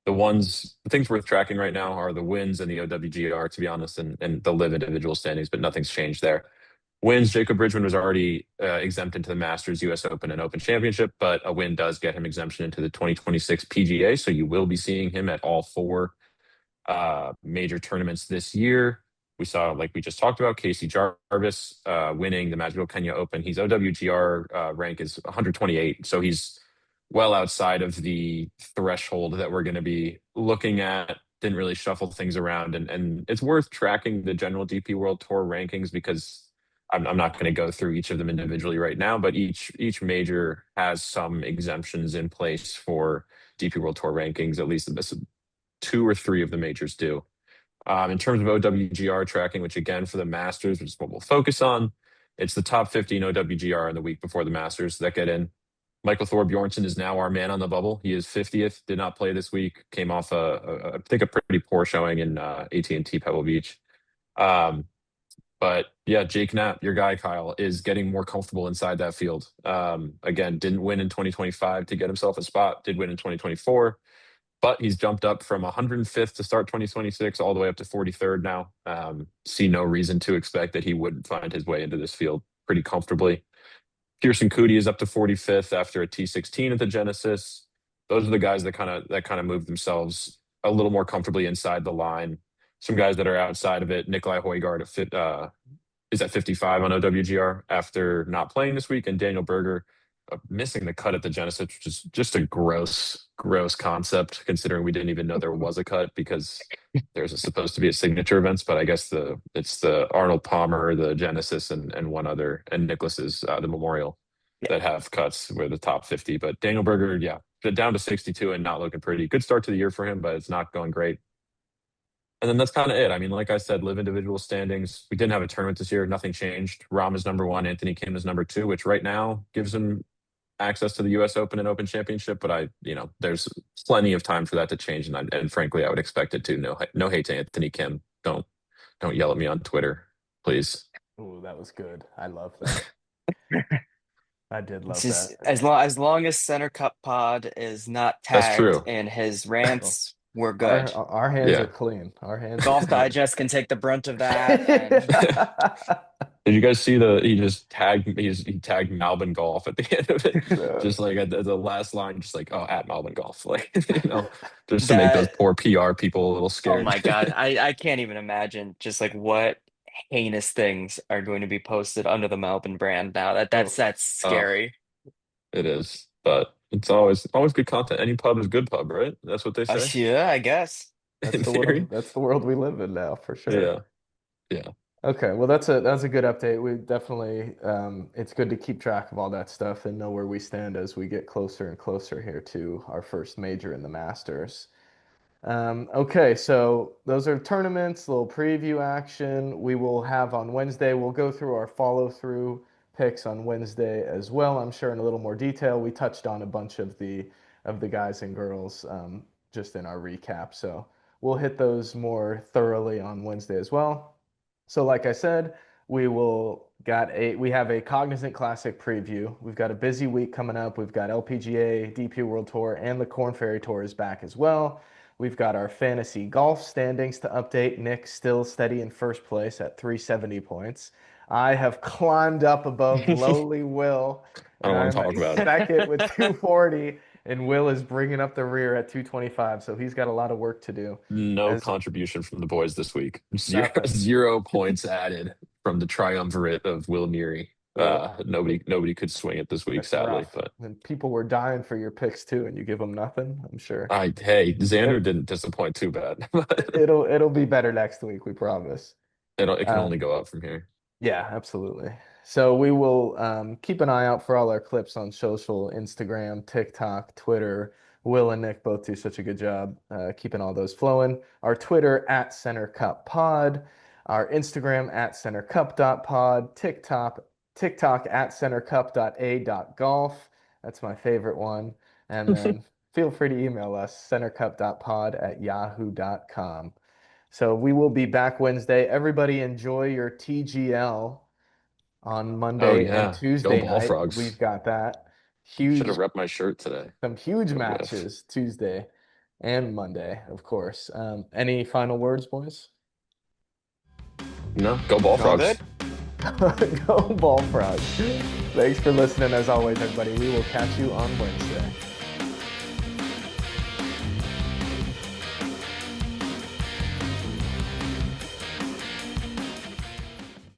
The things worth tracking right now are the wins and the OWGR, to be honest, and the live individual standings, but nothing's changed there. Wins, Jacob Bridgeman was already exempt into the Masters, US Open, and Open Championship, but a win does get him exemption into the 2026 PGA. So you will be seeing him at all four major tournaments this year. We saw, like we just talked about, Casey Jarvis winning the Magical Kenya Open. He's OWGR rank is 128, so he's well outside of the threshold that we're going to be looking at. Didn't really shuffle things around, and it's worth tracking the general DP World Tour rankings because I'm not going to go through each of them individually right now, but each major has some exemptions in place for DP World Tour rankings. At least this two or three of the majors do. In terms of OWGR tracking, which again for the Masters, which is what we'll focus on, it's the top 50 in OWGR in the week before the Masters that get in. Michael Thor Bjornsson is now our man on the bubble. He is 50th, did not play this week, came off I think a pretty poor showing in AT&T Pebble Beach. Um, but yeah, Jake Knapp, your guy Kyle, is getting more comfortable inside that field. Again, didn't win in 2025 to get himself a spot, did win in 2024, but he's jumped up from 105th to start 2026 all the way up to 43rd now. See no reason to expect that he wouldn't find his way into this field pretty comfortably. Pearson Coody is up to 45th after a T16 at the Genesis. Those are the guys that kind of move themselves a little more comfortably inside the line. Some guys that are outside of it. Nikolai Højgaard is at 55 on OWGR after not playing this week, and Daniel Berger missing the cut at the Genesis, which is just a gross concept considering we didn't even know there was a cut because there's supposed to be a signature events, but I guess it's the Arnold Palmer, the Genesis, and one other, and Nicholas's the Memorial yeah. that have cuts where the top 50. But Daniel Berger, yeah, down to 62 and not looking pretty. Good start to the year for him, but it's not going great. And then that's kind of it. I mean, like I said, live individual standings. We didn't have a tournament this year. Nothing changed. Rahm is number one. Anthony Kim is number two, which right now gives him access to the U.S. Open and Open Championship. But there's plenty of time for that to change. And frankly, I would expect it to. No hate to Anthony Kim. Don't yell at me on Twitter, please. Oh, that was good. I love that. I did It's love just that. as long as Center Cup Pod is not That's tagged true. in his Well, rants, we're our good. our hands are Yeah. clean. Our hands are Golf clean. Digest can take the brunt of that, and Did you guys see he tagged Malvin Golf at the end of it, just like at the last line, just like, oh, at Malvin Golf, like just to make those That, poor PR people a little oh scared. my God, I can't even imagine just like what heinous things are going to be posted under the Melbourne brand now. That's Oh, scary. it is, but it's always good content. Any pub is good pub, right? That's what they say Yeah, I guess. That's in the theory. world. That's the world we live in now, for sure. Yeah, yeah. Okay, well that's a good update. We definitely it's good to keep track of all that stuff and know where we stand as we get closer and closer here to our first major in the Masters. Okay, so those are tournaments, little preview action. We will have on Wednesday. We'll go through our follow through picks on Wednesday as well. I'm sure in a little more detail. We touched on a bunch of the guys and girls just in our recap. So we'll hit those more thoroughly on Wednesday as well. So like I said, we have a Cognizant Classic preview. We've got a busy week coming up. We've got LPGA, DP World Tour, and the Korn Ferry Tour is back as well. We've got our fantasy golf standings to update. Nick still steady in first place at 370 points. I have climbed up above I lowly Will, and don't want to I'm talk at about it. second with 240, and Will is bringing up the rear at 225. So he's got a lot of work to do. No As contribution from the boys this week. Zero, nothing. 0 points added from the triumvirate of Will Neary. Ugh, Nobody could swing it this week, that's sadly. rough. But And people were dying for your picks too, and you give them nothing. I'm sure. hey, Xander It, didn't disappoint too bad. But it'll be better next week, we promise. it can Uh, only go up from here. Yeah, absolutely. So we will keep an eye out for all our clips on social, Instagram, TikTok, Twitter. Will and Nick both do such a good job keeping all those flowing. Our Twitter at Center Cup Pod, our Instagram at centercup.pod, TikTok at centercup.a.golf. That's my favorite one. And then feel free to email us, centercup.pod@yahoo.com. So we will be back Wednesday. Everybody enjoy your TGL on Oh Monday and yeah, go Tuesday Ball night. We've Frogs. got that. Should have Huge, repped my shirt today. some huge Go Riff. matches Tuesday and Monday, of course. Any final words, boys? No, go Ball All Frogs. good? Go Ball Frogs. Thanks for listening as always, everybody. We will catch you on Wednesday.